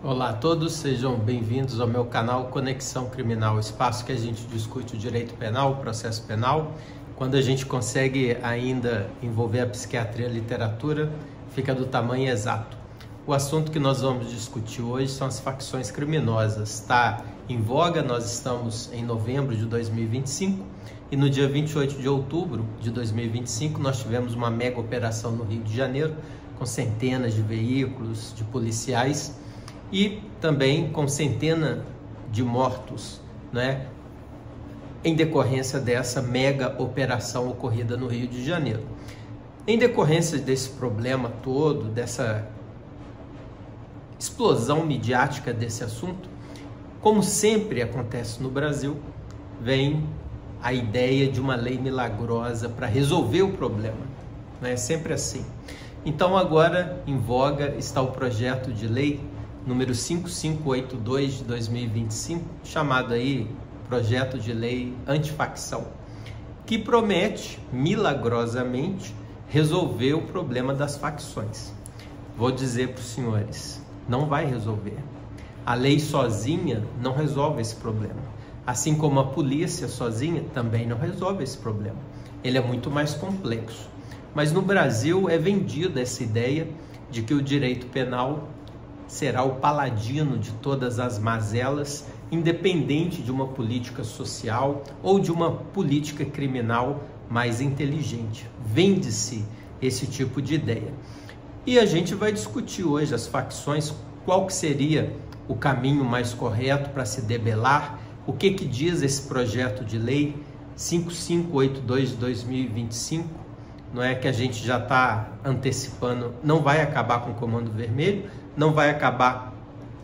Olá a todos, sejam bem-vindos ao meu canal Conexão Criminal, espaço que a gente discute o direito penal, o processo penal. Quando a gente consegue ainda envolver a psiquiatria e a literatura, fica do tamanho exato. O assunto que nós vamos discutir hoje são as facções criminosas. Está em voga, nós estamos em novembro de 2025 e no dia 28 de outubro de 2025 nós tivemos uma mega operação no Rio de Janeiro com centenas de veículos, de policiais e também com centenas de mortos, né, em decorrência dessa mega operação ocorrida no Rio de Janeiro. Em decorrência desse problema todo, dessa explosão midiática desse assunto, como sempre acontece no Brasil, vem a ideia de uma lei milagrosa para resolver o problema. Não é sempre assim. Então agora em voga está o projeto de lei número 5582 de 2025, chamado aí Projeto de Lei Antifacção, que promete milagrosamente resolver o problema das facções. Vou dizer para os senhores, não vai resolver. A lei sozinha não resolve esse problema. Assim como a polícia sozinha também não resolve esse problema. Ele é muito mais complexo. Mas no Brasil é vendida essa ideia de que o direito penal será o paladino de todas as mazelas, independente de uma política social ou de uma política criminal mais inteligente. Vende-se esse tipo de ideia. E a gente vai discutir hoje as facções, qual que seria o caminho mais correto para se debelar, o que diz esse projeto de lei 5582 de 2025, não é que a gente já está antecipando, não vai acabar com o Comando Vermelho, não vai acabar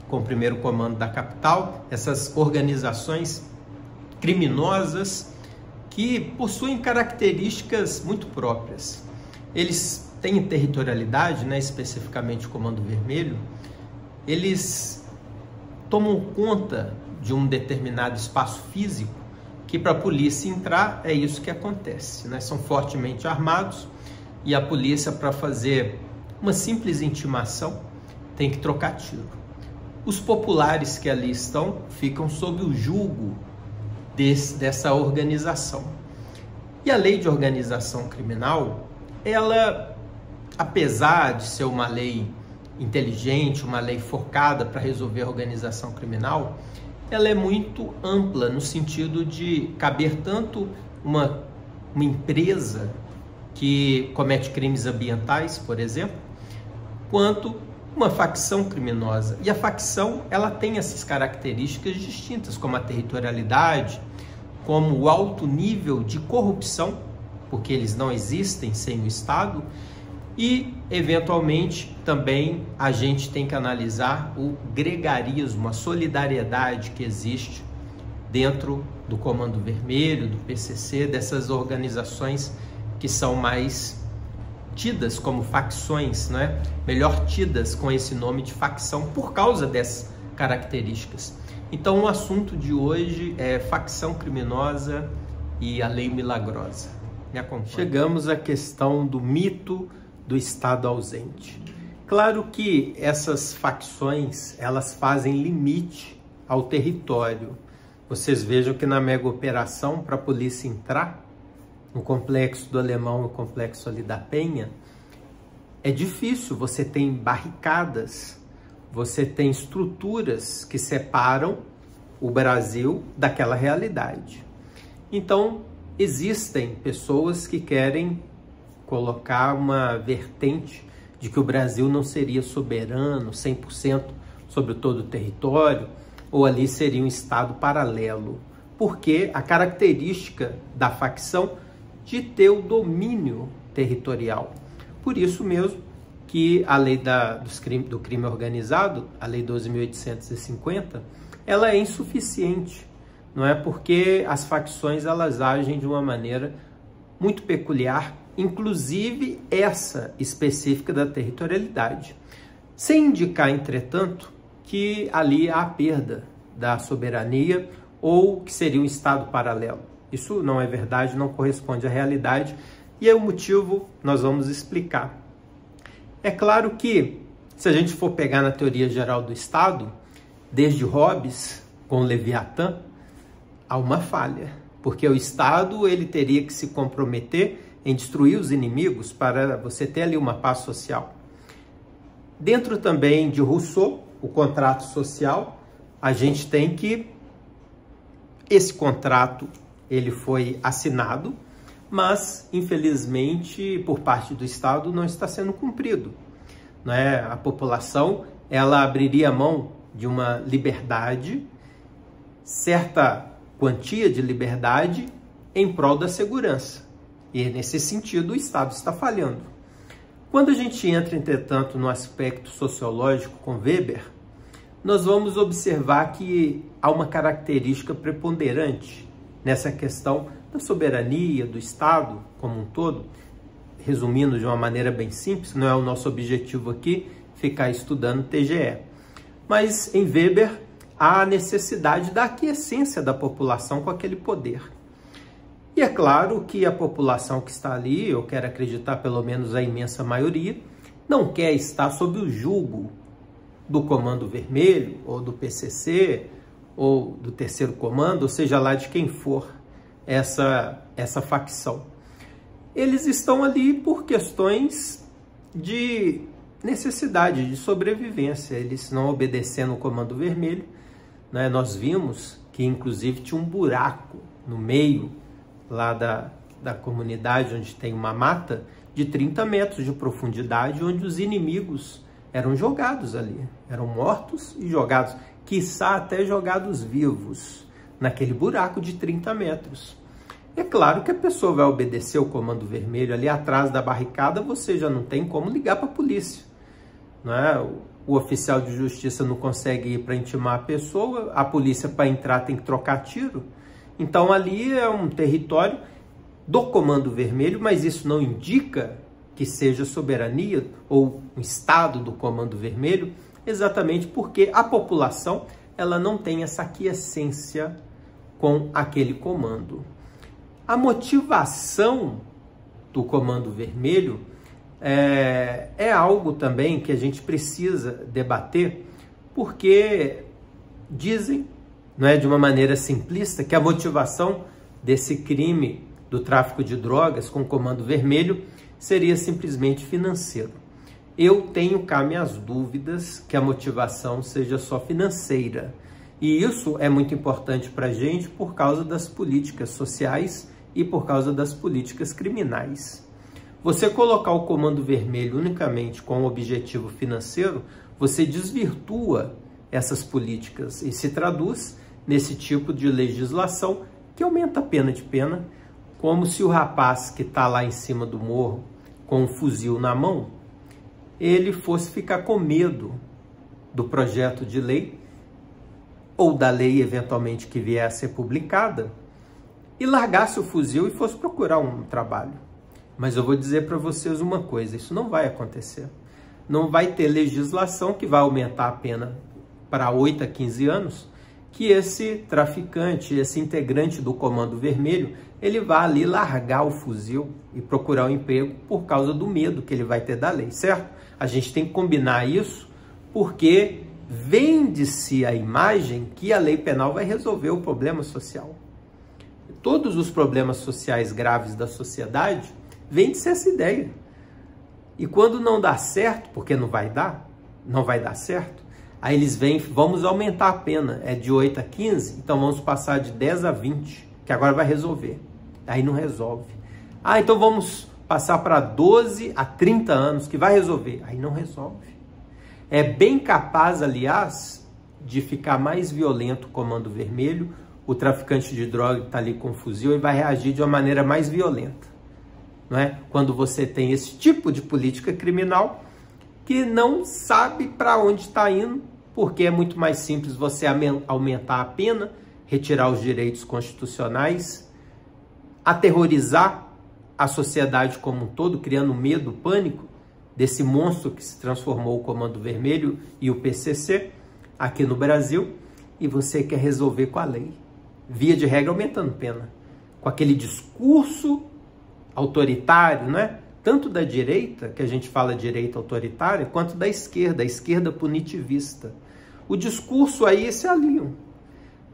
com o primeiro comando da capital, essas organizações criminosas que possuem características muito próprias. Eles têm territorialidade, né, especificamente o Comando Vermelho, eles tomam conta de um determinado espaço físico que para a polícia entrar é isso que acontece, né? São fortemente armados e a polícia, para fazer uma simples intimação, tem que trocar tiro. Os populares que ali estão ficam sob o julgo dessa organização. E a lei de organização criminal, ela, apesar de ser uma lei inteligente, uma lei focada para resolver a organização criminal, ela é muito ampla no sentido de caber tanto uma empresa que comete crimes ambientais, por exemplo, quanto uma facção criminosa. E a facção, ela tem essas características distintas, como a territorialidade, como o alto nível de corrupção, porque eles não existem sem o Estado, e, eventualmente, também a gente tem que analisar o gregarismo, a solidariedade que existe dentro do Comando Vermelho, do PCC, dessas organizações que são mais tidas como facções, né? Melhor tidas com esse nome de facção por causa dessas características. Então, o assunto de hoje é facção criminosa e a lei milagrosa. Me acompanhe. Chegamos à questão do mito do Estado ausente. Claro que essas facções, elas fazem limite ao território. Vocês vejam que na mega operação, para a polícia entrar no complexo do Alemão, no complexo ali da Penha, é difícil. Você tem barricadas, você tem estruturas que separam o Brasil daquela realidade. Então, existem pessoas que querem colocar uma vertente de que o Brasil não seria soberano 100% sobre todo o território, ou ali seria um Estado paralelo, porque a característica da facção de ter o domínio territorial. Por isso mesmo que a lei do crime organizado, a lei 12.850, ela é insuficiente, não é? Porque as facções, elas agem de uma maneira muito peculiar, inclusive essa específica da territorialidade, sem indicar, entretanto, que ali há a perda da soberania ou que seria um Estado paralelo. Isso não é verdade, não corresponde à realidade, e é o motivo nós vamos explicar. É claro que Se a gente for pegar na teoria geral do Estado, desde Hobbes com Leviatã, há uma falha, porque o Estado ele teria que se comprometer em destruir os inimigos para você ter ali uma paz social. Dentro também de Rousseau, o contrato social, a gente tem que esse contrato ele foi assinado, mas infelizmente por parte do Estado não está sendo cumprido, né? A população ela abriria mão de uma liberdade, certa quantia de liberdade em prol da segurança. E nesse sentido o Estado está falhando. Quando a gente entra, entretanto, no aspecto sociológico com Weber, nós vamos observar que há uma característica preponderante nessa questão da soberania, do Estado como um todo. Resumindo de uma maneira bem simples, não é o nosso objetivo aqui ficar estudando TGE. Mas em Weber há a necessidade da aquiescência da população com aquele poder. E é claro que a população que está ali, eu quero acreditar pelo menos a imensa maioria, não quer estar sob o jugo do Comando Vermelho, ou do PCC, ou do Terceiro Comando, ou seja lá de quem for essa facção. Eles estão ali por questões de necessidade, de sobrevivência. Eles não obedecendo o Comando Vermelho, né? Nós vimos que inclusive tinha um buraco no meio lá da comunidade, onde tem uma mata de 30 metros de profundidade, onde os inimigos eram jogados ali, eram mortos e jogados, quiçá até jogados vivos, naquele buraco de 30 metros. É claro que a pessoa vai obedecer o Comando Vermelho. Ali atrás da barricada você já não tem como ligar para a polícia, não é? O oficial de justiça não consegue ir para intimar a pessoa, a polícia para entrar tem que trocar tiro. Então ali é um território do Comando Vermelho, mas isso não indica que seja soberania ou um Estado do Comando Vermelho, exatamente porque a população ela não tem essa aquiescência com aquele comando. A motivação do Comando Vermelho é algo também que a gente precisa debater, porque dizem, não é, de uma maneira simplista, que a motivação desse crime do tráfico de drogas com o Comando Vermelho seria simplesmente financeiro. Eu tenho cá minhas dúvidas que a motivação seja só financeira. E isso é muito importante para a gente por causa das políticas sociais e por causa das políticas criminais. Você colocar o Comando Vermelho unicamente com o objetivo financeiro, você desvirtua essas políticas e se traduz nesse tipo de legislação que aumenta a pena de pena, como se o rapaz que está lá em cima do morro com um fuzil na mão, ele fosse ficar com medo do projeto de lei ou da lei eventualmente que vier a ser publicada e largasse o fuzil e fosse procurar um trabalho. Mas eu vou dizer para vocês uma coisa, isso não vai acontecer. Não vai ter legislação que vai aumentar a pena para 8 a 15 anos, que esse traficante, esse integrante do Comando Vermelho, ele vai ali largar o fuzil e procurar um emprego por causa do medo que ele vai ter da lei, certo? A gente tem que combinar isso porque vende-se a imagem que a lei penal vai resolver o problema social. Todos os problemas sociais graves da sociedade, vende-se essa ideia. E quando não dá certo, porque não vai dar certo, aí eles vêm, vamos aumentar a pena, é de 8 a 15, então vamos passar de 10 a 20, que agora vai resolver. Aí não resolve. Ah, então vamos passar para 12 a 30 anos, que vai resolver. Aí não resolve. É bem capaz, aliás, de ficar mais violento o Comando Vermelho, o traficante de droga que está ali com o fuzil e vai reagir de uma maneira mais violenta. Não é? Quando você tem esse tipo de política criminal que não sabe para onde está indo, porque é muito mais simples você aumentar a pena, retirar os direitos constitucionais, aterrorizar a sociedade como um todo, criando medo, pânico desse monstro que se transformou o Comando Vermelho e o PCC aqui no Brasil, e você quer resolver com a lei. Via de regra aumentando pena, com aquele discurso autoritário, né? tanto da direita, que a gente fala direita autoritária, quanto da esquerda, a esquerda punitivista. O discurso aí se alinham,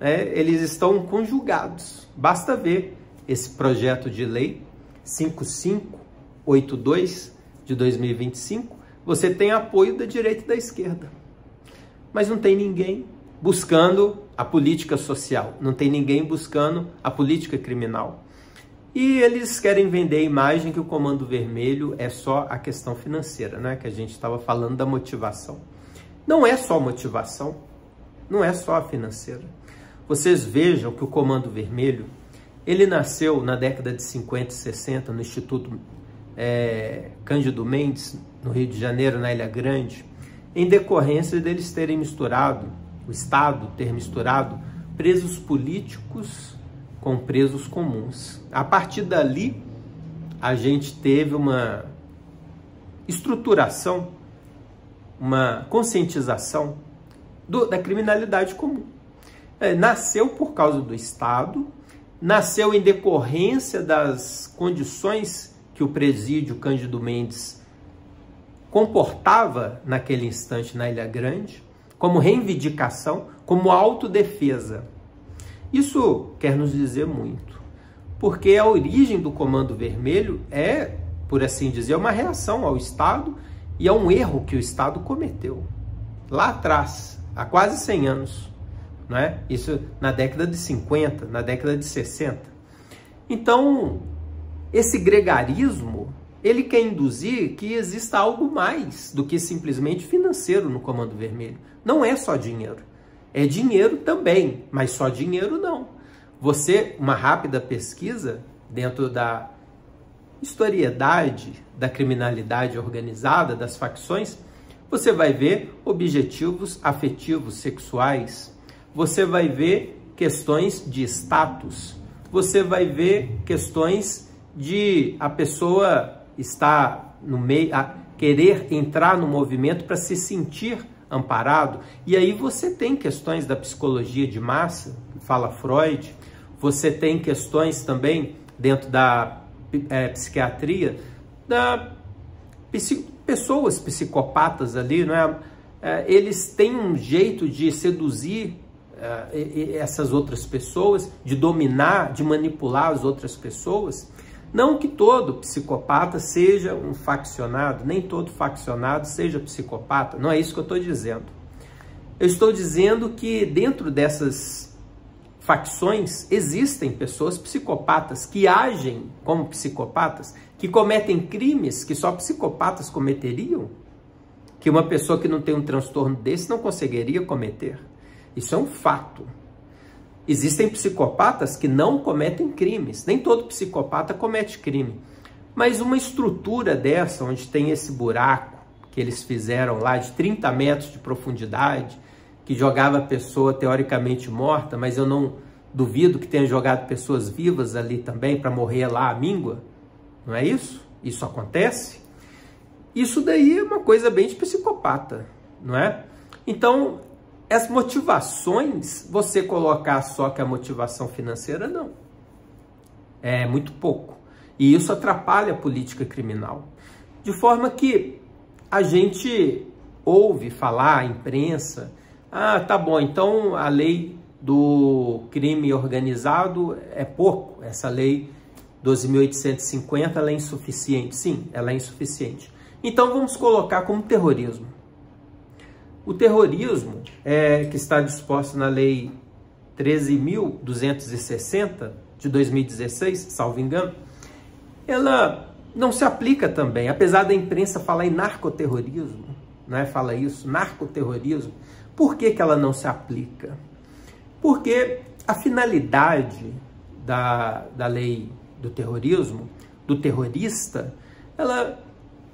eles estão conjugados. Basta ver esse projeto de lei 5582 de 2025, você tem apoio da direita e da esquerda. Mas não tem ninguém buscando a política social, não tem ninguém buscando a política criminal. E eles querem vender a imagem que o Comando Vermelho é só a questão financeira, né? Que a gente estava falando da motivação. Não é só motivação, não é só a financeira. Vocês vejam que o Comando Vermelho, ele nasceu na década de 50 e 60 no Instituto Cândido Mendes, no Rio de Janeiro, na Ilha Grande, em decorrência deles terem misturado, o Estado ter misturado presos políticos com presos comuns. A partir dali, a gente teve uma estruturação, uma conscientização da criminalidade comum. Nasceu por causa do Estado, nasceu em decorrência das condições que o presídio Cândido Mendes comportava naquele instante na Ilha Grande, como reivindicação, como autodefesa. Isso quer nos dizer muito, porque a origem do Comando Vermelho é, por assim dizer, uma reação ao Estado e a um erro que o Estado cometeu lá atrás, há quase 100 anos, não é? Isso na década de 50, na década de 60. Então, esse gregarismo, ele quer induzir que exista algo mais do que simplesmente financeiro no Comando Vermelho. Não é só dinheiro. É dinheiro também, mas só dinheiro não. Você, uma rápida pesquisa dentro da historiedade da criminalidade organizada, das facções, você vai ver objetivos afetivos sexuais, você vai ver questões de status, você vai ver questões de a pessoa estar no meio, querer entrar no movimento para se sentir amparado. E aí você tem questões da psicologia de massa, fala Freud, você tem questões também dentro da psiquiatria, pessoas psicopatas ali, não é? Eles têm um jeito de seduzir essas outras pessoas, de dominar, de manipular as outras pessoas. Não que todo psicopata seja um faccionado, nem todo faccionado seja psicopata, não é isso que eu estou dizendo. Eu estou dizendo que dentro dessas facções existem pessoas psicopatas que agem como psicopatas, que cometem crimes que só psicopatas cometeriam, que uma pessoa que não tem um transtorno desse não conseguiria cometer. Isso é um fato. Existem psicopatas que não cometem crimes, nem todo psicopata comete crime, mas uma estrutura dessa, onde tem esse buraco que eles fizeram lá de 30 metros de profundidade, que jogava a pessoa teoricamente morta, mas eu não duvido que tenha jogado pessoas vivas ali também para morrer lá à míngua, não é isso? Isso acontece? Isso daí é uma coisa bem de psicopata, não é? Então, as motivações, você colocar só que a motivação financeira, não. É muito pouco. E isso atrapalha a política criminal. De forma que a gente ouve falar, a imprensa, tá bom, então a lei do crime organizado é pouco, essa lei 12.850 ela é insuficiente. Sim, ela é insuficiente. Então vamos colocar como terrorismo. O terrorismo, que está disposto na lei 13.260 de 2016, salvo engano, ela não se aplica também, apesar da imprensa falar em narcoterrorismo, né? Fala isso, narcoterrorismo. Por que ela não se aplica? Porque a finalidade da lei do terrorismo, do terrorista, ela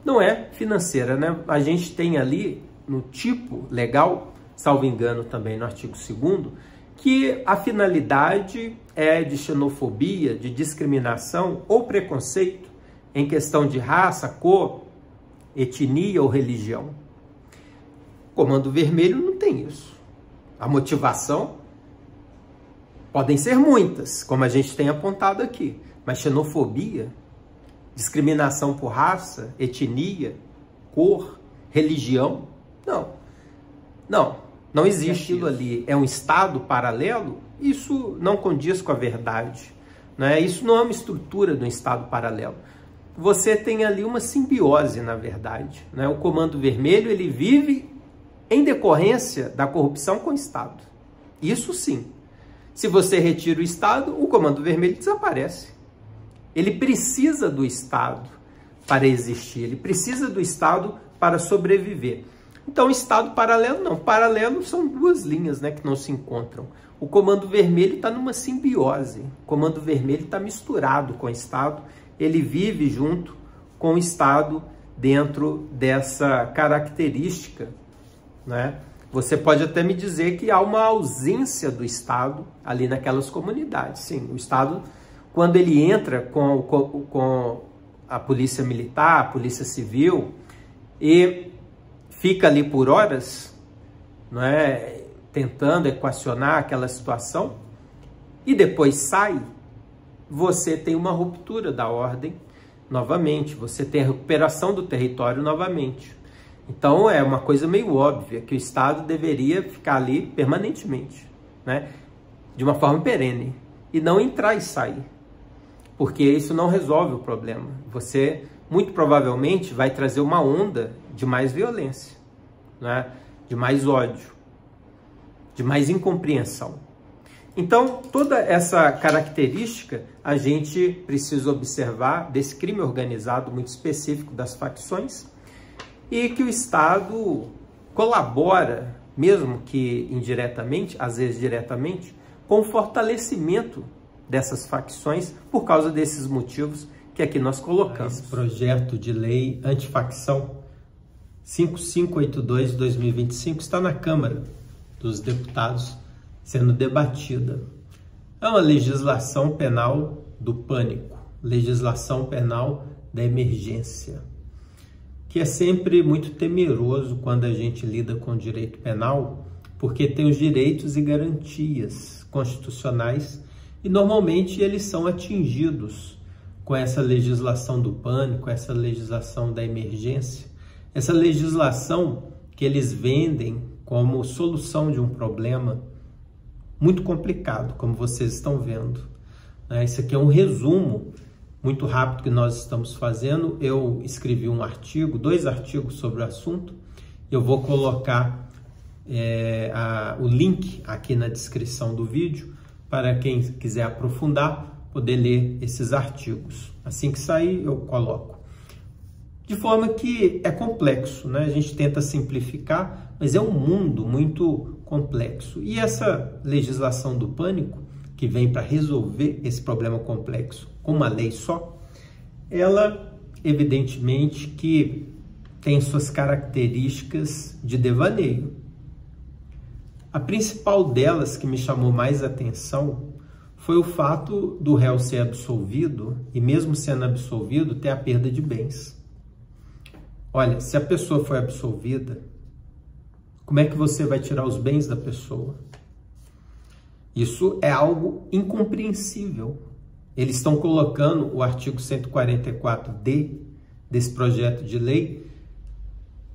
não é financeira, né? A gente tem ali no tipo legal, salvo engano também no artigo 2º, que a finalidade é de xenofobia, de discriminação ou preconceito em questão de raça, cor, etnia ou religião. Comando Vermelho não tem isso. A motivação podem ser muitas, como a gente tem apontado aqui, mas xenofobia, discriminação por raça, etnia, cor, religião. Não existe aquilo ali. É um Estado paralelo? Isso não condiz com a verdade, né? Isso não é uma estrutura do Estado paralelo. Você tem ali uma simbiose, na verdade, né? O Comando Vermelho, ele vive em decorrência da corrupção com o Estado. Isso sim. Se você retira o Estado, o Comando Vermelho desaparece. Ele precisa do Estado para existir, ele precisa do Estado para sobreviver. Então, Estado paralelo não. Paralelo são duas linhas, né, que não se encontram. O Comando Vermelho está numa simbiose. O Comando Vermelho está misturado com o Estado. Ele vive junto com o Estado dentro dessa característica, né? Você pode até me dizer que há uma ausência do Estado ali naquelas comunidades. Sim, o Estado, quando ele entra com a polícia militar, a polícia civil, e fica ali por horas, não é, tentando equacionar aquela situação, e depois sai, você tem uma ruptura da ordem novamente, você tem a recuperação do território novamente. Então é uma coisa meio óbvia que o Estado deveria ficar ali permanentemente, né, de uma forma perene, e não entrar e sair, porque isso não resolve o problema. Você muito provavelmente vai trazer uma onda de mais violência, né, de mais ódio, de mais incompreensão. Então, toda essa característica a gente precisa observar desse crime organizado muito específico das facções, e que o Estado colabora, mesmo que indiretamente, às vezes diretamente, com o fortalecimento dessas facções por causa desses motivos que aqui nós colocamos. Esse projeto de lei antifacção 5582 de 2025 está na Câmara dos Deputados sendo debatida. É uma legislação penal do pânico, legislação penal da emergência, que é sempre muito temeroso quando a gente lida com o direito penal, porque tem os direitos e garantias constitucionais e normalmente eles são atingidos com essa legislação do pânico, essa legislação da emergência, essa legislação que eles vendem como solução de um problema muito complicado, como vocês estão vendo. Isso aqui é um resumo muito rápido que nós estamos fazendo. Eu escrevi um artigo, 2 artigos sobre o assunto. Eu vou colocar o link aqui na descrição do vídeo para quem quiser aprofundar, poder ler esses artigos. Assim que sair, eu coloco. De forma que é complexo, né? A gente tenta simplificar, mas é um mundo muito complexo. E essa legislação do pânico, que vem para resolver esse problema complexo com uma lei só, ela, evidentemente, que tem suas características de devaneio. A principal delas, que me chamou mais atenção, foi o fato do réu ser absolvido, e mesmo sendo absolvido, ter a perda de bens. Olha, se a pessoa foi absolvida, como é que você vai tirar os bens da pessoa? Isso é algo incompreensível. Eles estão colocando o artigo 144D desse projeto de lei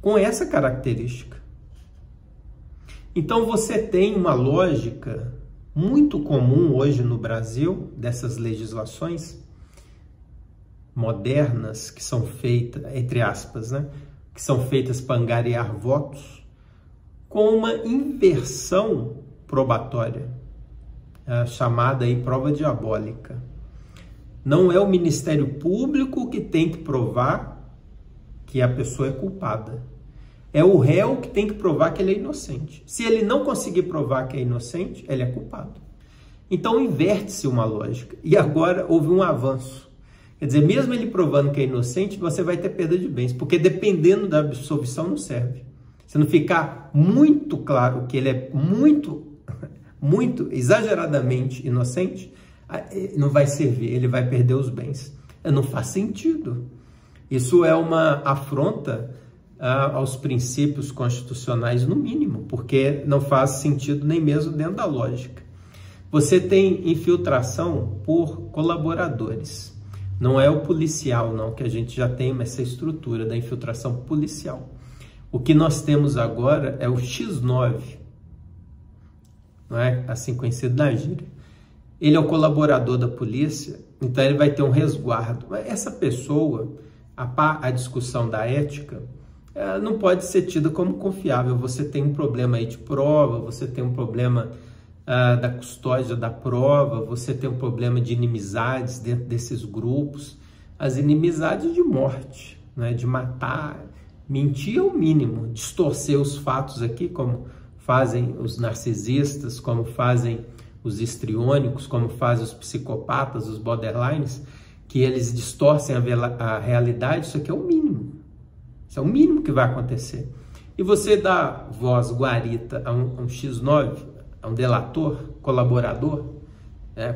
com essa característica. Então você tem uma lógica muito comum hoje no Brasil, dessas legislações modernas que são feitas, entre aspas, né, que são feitas para angariar votos, com uma inversão probatória, chamada aí prova diabólica. Não é o Ministério Público que tem que provar que a pessoa é culpada. É o réu que tem que provar que ele é inocente. Se ele não conseguir provar que é inocente, ele é culpado. Então inverte-se uma lógica. E agora houve um avanço. Quer dizer, mesmo ele provando que é inocente, você vai ter perda de bens, porque dependendo da absolvição não serve. Se não ficar muito claro que ele é muito exageradamente inocente, não vai servir, ele vai perder os bens. Não faz sentido. Isso é uma afronta aos princípios constitucionais, no mínimo, porque não faz sentido nem mesmo dentro da lógica. Você tem infiltração por colaboradores. Não é o policial, não, que a gente já tem essa estrutura da infiltração policial. O que nós temos agora é o X9, não é? Assim conhecido na gíria. Ele é o colaborador da polícia, então ele vai ter um resguardo. Mas essa pessoa, a discussão da ética, não pode ser tida como confiável. Você tem um problema aí de prova, você tem um problema da custódia da prova, você tem um problema de inimizades dentro desses grupos, as inimizades de morte, né? De matar, mentir é o mínimo, distorcer os fatos aqui, como fazem os narcisistas, como fazem os histriônicos, como fazem os psicopatas, os borderlines, que eles distorcem a realidade. Isso aqui é o mínimo. Isso é o mínimo que vai acontecer. E você dá voz guarita a um X9, a um delator, colaborador,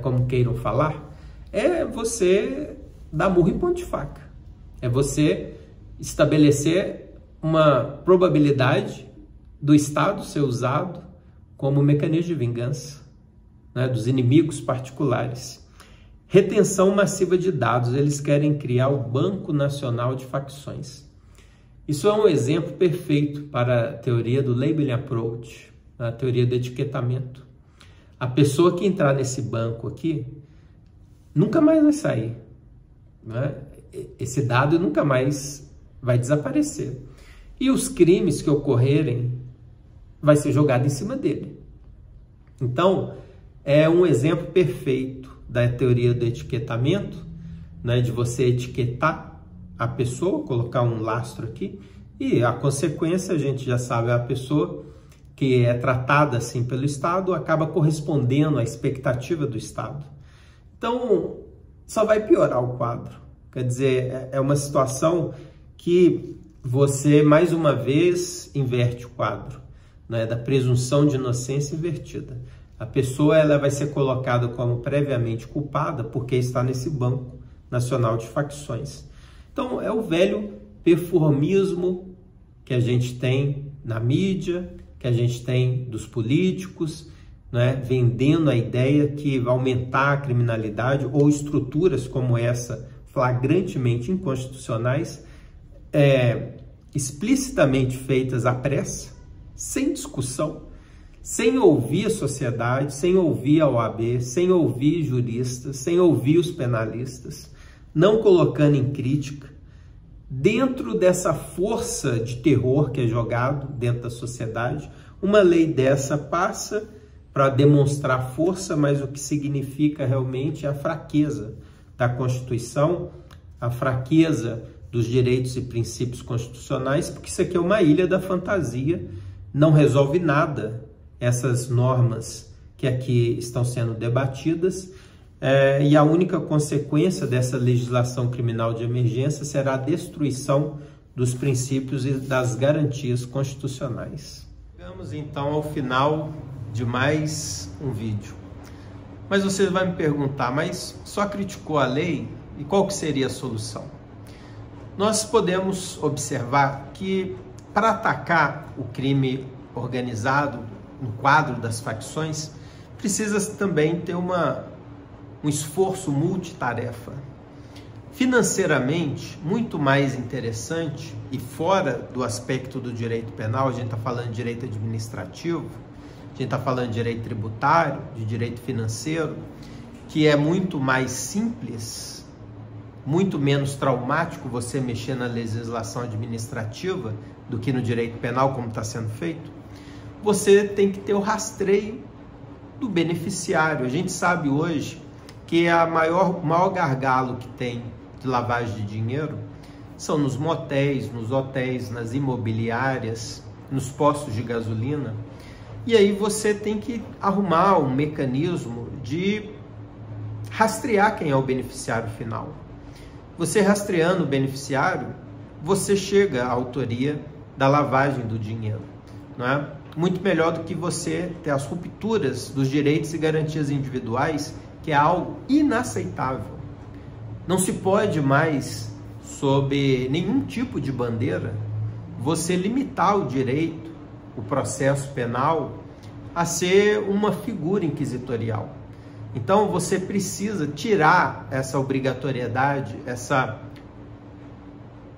como queiram falar, é você dar murro em ponto de faca. É você estabelecer uma probabilidade do Estado ser usado como mecanismo de vingança, né, dos inimigos particulares. Retenção massiva de dados. Eles querem criar o Banco Nacional de Facções. Isso é um exemplo perfeito para a teoria do labeling approach, a teoria do etiquetamento. A pessoa que entrar nesse banco aqui nunca mais vai sair, né? Esse dado nunca mais vai desaparecer. E os crimes que ocorrerem vai ser jogado em cima dele. Então, é um exemplo perfeito da teoria do etiquetamento, né? De você etiquetar a pessoa, colocar um lastro aqui, e a consequência a gente já sabe, a pessoa que é tratada assim pelo Estado acaba correspondendo à expectativa do Estado. Então, só vai piorar o quadro. Quer dizer, é uma situação que você, mais uma vez, inverte o quadro, né, da presunção de inocência invertida. A pessoa ela vai ser colocada como previamente culpada porque está nesse Banco Nacional de Facções. Então, é o velho performismo que a gente tem na mídia, que a gente tem dos políticos, né, vendendo a ideia que vai aumentar a criminalidade, ou estruturas como essa, flagrantemente inconstitucionais, explicitamente feitas à pressa, sem discussão, sem ouvir a sociedade, sem ouvir a OAB, sem ouvir juristas, sem ouvir os penalistas, não colocando em crítica. Dentro dessa força de terror que é jogado dentro da sociedade, uma lei dessa passa para demonstrar força, mas o que significa realmente é a fraqueza da Constituição, a fraqueza dos direitos e princípios constitucionais, porque isso aqui é uma ilha da fantasia, não resolve nada essas normas que aqui estão sendo debatidas, e a única consequência dessa legislação criminal de emergência será a destruição dos princípios e das garantias constitucionais. Chegamos então ao final de mais um vídeo. Mas você vai me perguntar, mas só criticou a lei e qual que seria a solução? Nós podemos observar que para atacar o crime organizado no quadro das facções, precisa também ter um esforço multitarefa. Financeiramente, muito mais interessante e fora do aspecto do direito penal, a gente está falando de direito administrativo, a gente está falando de direito tributário, de direito financeiro, que é muito mais simples, muito menos traumático você mexer na legislação administrativa do que no direito penal, como está sendo feito. Você tem que ter o rastreio do beneficiário. A gente sabe hoje que o maior gargalo que tem de lavagem de dinheiro são nos motéis, nos hotéis, nas imobiliárias, nos postos de gasolina. E aí você tem que arrumar um mecanismo de rastrear quem é o beneficiário final. Você rastreando o beneficiário, você chega à autoria da lavagem do dinheiro, não é? Muito melhor do que você ter as rupturas dos direitos e garantias individuais, que é algo inaceitável. Não se pode mais, sob nenhum tipo de bandeira, você limitar o direito, o processo penal, a ser uma figura inquisitorial. Então você precisa tirar essa obrigatoriedade,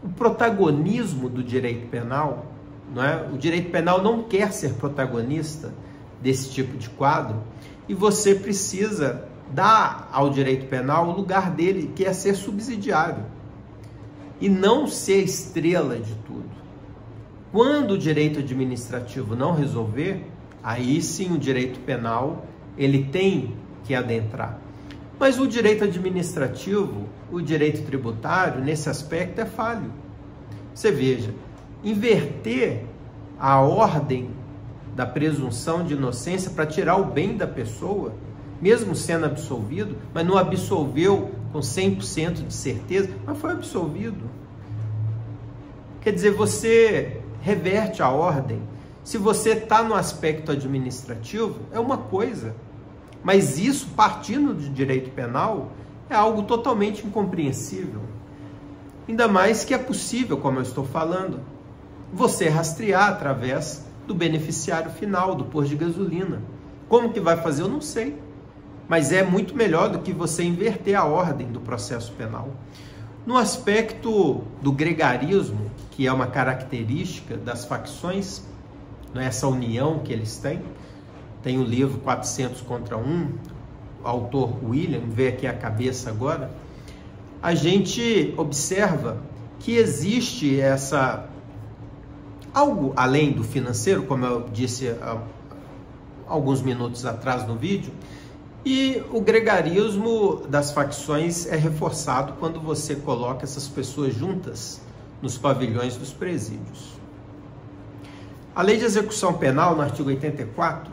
o protagonismo do direito penal, não é? O direito penal não quer ser protagonista desse tipo de quadro, e você precisa dar ao direito penal o lugar dele, que é ser subsidiário, e não ser estrela de tudo. Quando o direito administrativo não resolver, aí sim o direito penal ele tem que adentrar. Mas o direito administrativo, o direito tributário, nesse aspecto é falho. Você veja, inverter a ordem da presunção de inocência para tirar o bem da pessoa, mesmo sendo absolvido, mas não absolveu com 100% de certeza, mas foi absolvido. Quer dizer, você reverte a ordem. Se você está no aspecto administrativo, é uma coisa, mas isso, partindo de direito penal, é algo totalmente incompreensível. Ainda mais que é possível, como eu estou falando, você rastrear através do beneficiário final, do posto de gasolina. Como que vai fazer, eu não sei. Mas é muito melhor do que você inverter a ordem do processo penal. No aspecto do gregarismo, que é uma característica das facções, não é essa união que eles têm, tem o livro 400 contra 1, o autor William, vê aqui a cabeça agora, a gente observa que existe algo além do financeiro, como eu disse há alguns minutos atrás no vídeo, e o gregarismo das facções é reforçado quando você coloca essas pessoas juntas nos pavilhões dos presídios. A Lei de Execução Penal, no artigo 84,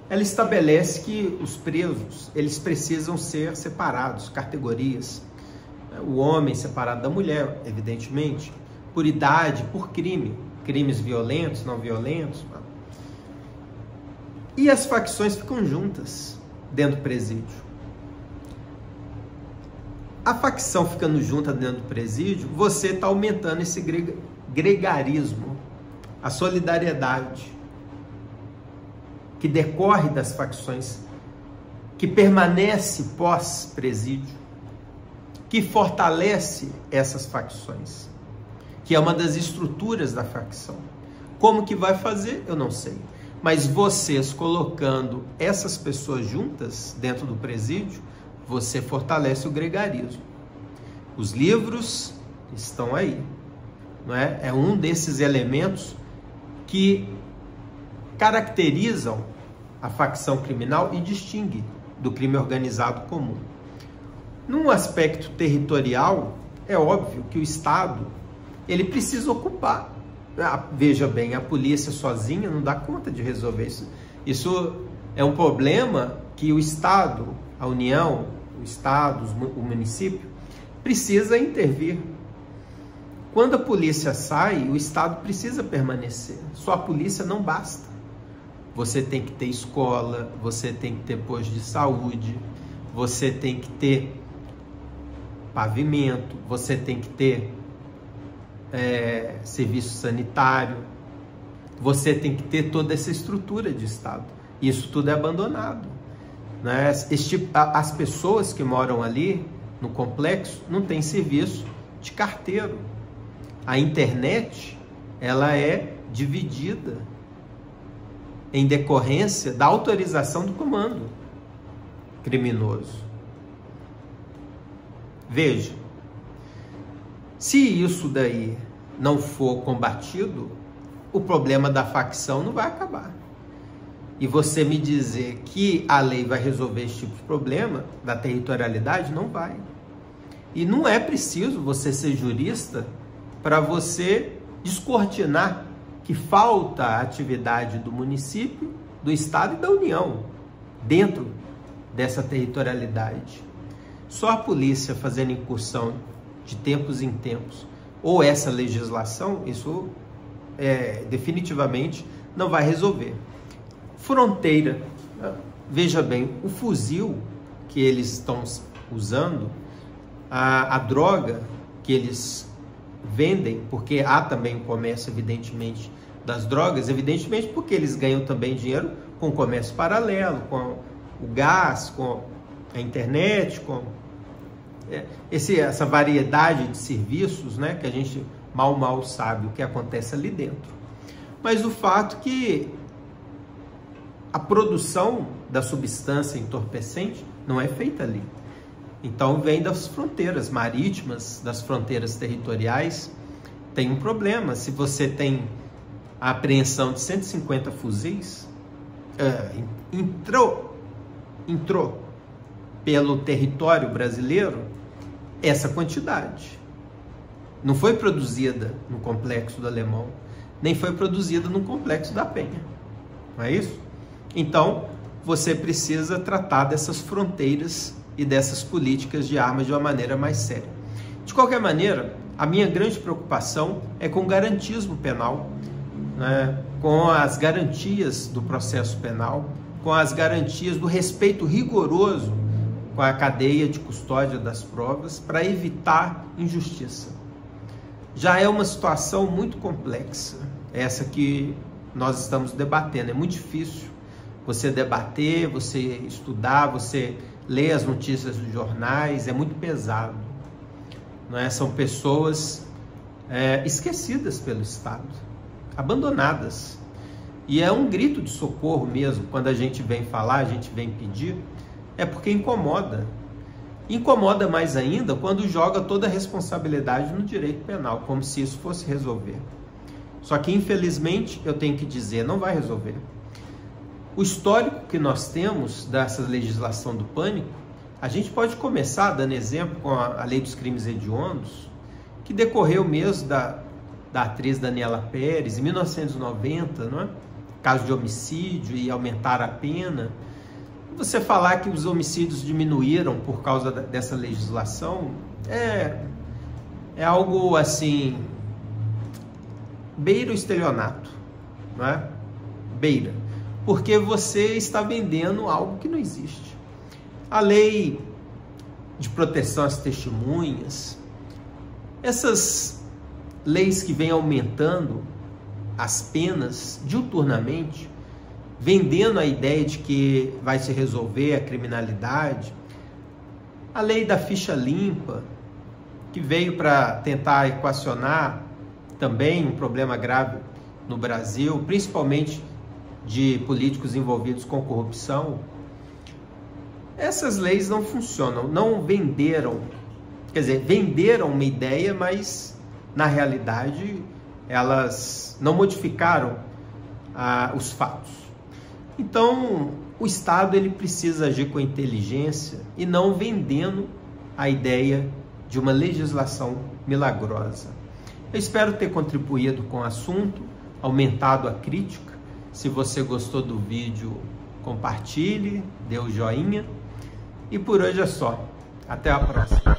ela estabelece que os presos, eles precisam ser separados, categorias. O homem separado da mulher, evidentemente, por idade, por crime, crimes violentos, não violentos. E as facções ficam juntas dentro do presídio. A facção ficando junta dentro do presídio, você está aumentando esse gregarismo, a solidariedade que decorre das facções, que permanece pós-presídio, que fortalece essas facções, que é uma das estruturas da facção. Como que vai fazer? Eu não sei. Mas vocês colocando essas pessoas juntas dentro do presídio, você fortalece o gregarismo. Os livros estão aí, não é? É um desses elementos que caracterizam a facção criminal e distingue do crime organizado comum. Num aspecto territorial, é óbvio que o Estado ele precisa ocupar. Veja bem, a polícia sozinha não dá conta de resolver isso. Isso é um problema que o Estado, a União, o Estado, o município, precisa intervir. Quando a polícia sai, o Estado precisa permanecer. Só a polícia não basta. Você tem que ter escola, você tem que ter posto de saúde, você tem que ter pavimento, você tem que ter serviço sanitário, você tem que ter toda essa estrutura de Estado. Isso tudo é abandonado, né? As pessoas que moram ali no complexo não têm serviço de carteiro. A internet ela é dividida em decorrência da autorização do comando criminoso. Veja, se isso daí não for combatido, o problema da facção não vai acabar. E você me dizer que a lei vai resolver esse tipo de problema da territorialidade, não vai. E não é preciso você ser jurista para você descortinar que falta a atividade do município, do Estado e da União dentro dessa territorialidade. Só a polícia fazendo incursão de tempos em tempos, ou essa legislação, isso definitivamente não vai resolver. Fronteira, veja bem, o fuzil que eles estão usando, a droga que eles vendem, porque há também o comércio, evidentemente, das drogas, evidentemente porque eles ganham também dinheiro com o comércio paralelo, com o gás, com a internet, com essa variedade de serviços, né, que a gente mal sabe o que acontece ali dentro. Mas o fato que a produção da substância entorpecente não é feita ali. Então vem das fronteiras marítimas, das fronteiras territoriais. Tem um problema. Se você tem a apreensão de 150 fuzis, entrou pelo território brasileiro essa quantidade. Não foi produzida no Complexo do Alemão, nem foi produzida no Complexo da Penha. Não é isso? Então, você precisa tratar dessas fronteiras e dessas políticas de armas de uma maneira mais séria. De qualquer maneira, a minha grande preocupação é com o garantismo penal, né? Com as garantias do processo penal, com as garantias do respeito rigoroso com a cadeia de custódia das provas para evitar injustiça. Já é uma situação muito complexa, essa que nós estamos debatendo. É muito difícil você debater, você estudar, você ler as notícias dos jornais, é muito pesado. Não é? São pessoas esquecidas pelo Estado, abandonadas. E é um grito de socorro mesmo, quando a gente vem falar, a gente vem pedir, é porque incomoda. Incomoda mais ainda quando joga toda a responsabilidade no direito penal, como se isso fosse resolver. Só que, infelizmente, eu tenho que dizer, não vai resolver. O histórico que nós temos dessa legislação do pânico, a gente pode começar dando exemplo com a Lei dos Crimes Hediondos, que decorreu mesmo da atriz Daniela Pérez, em 1990, não é? Caso de homicídio e aumentar a pena. Você falar que os homicídios diminuíram por causa dessa legislação é algo assim, beira o estelionato, não é? Beira, porque você está vendendo algo que não existe. A lei de proteção às testemunhas, essas leis que vêm aumentando as penas diuturnamente, vendendo a ideia de que vai se resolver a criminalidade, a lei da ficha limpa, que veio para tentar equacionar também um problema grave no Brasil, principalmente de políticos envolvidos com corrupção. Essas leis não funcionam, não venderam, quer dizer, venderam uma ideia, mas na realidade elas não modificaram os fatos. Então, o Estado ele precisa agir com inteligência e não vendendo a ideia de uma legislação milagrosa. Eu espero ter contribuído com o assunto, aumentado a crítica. Se você gostou do vídeo, compartilhe, dê o joinha. E por hoje é só. Até a próxima.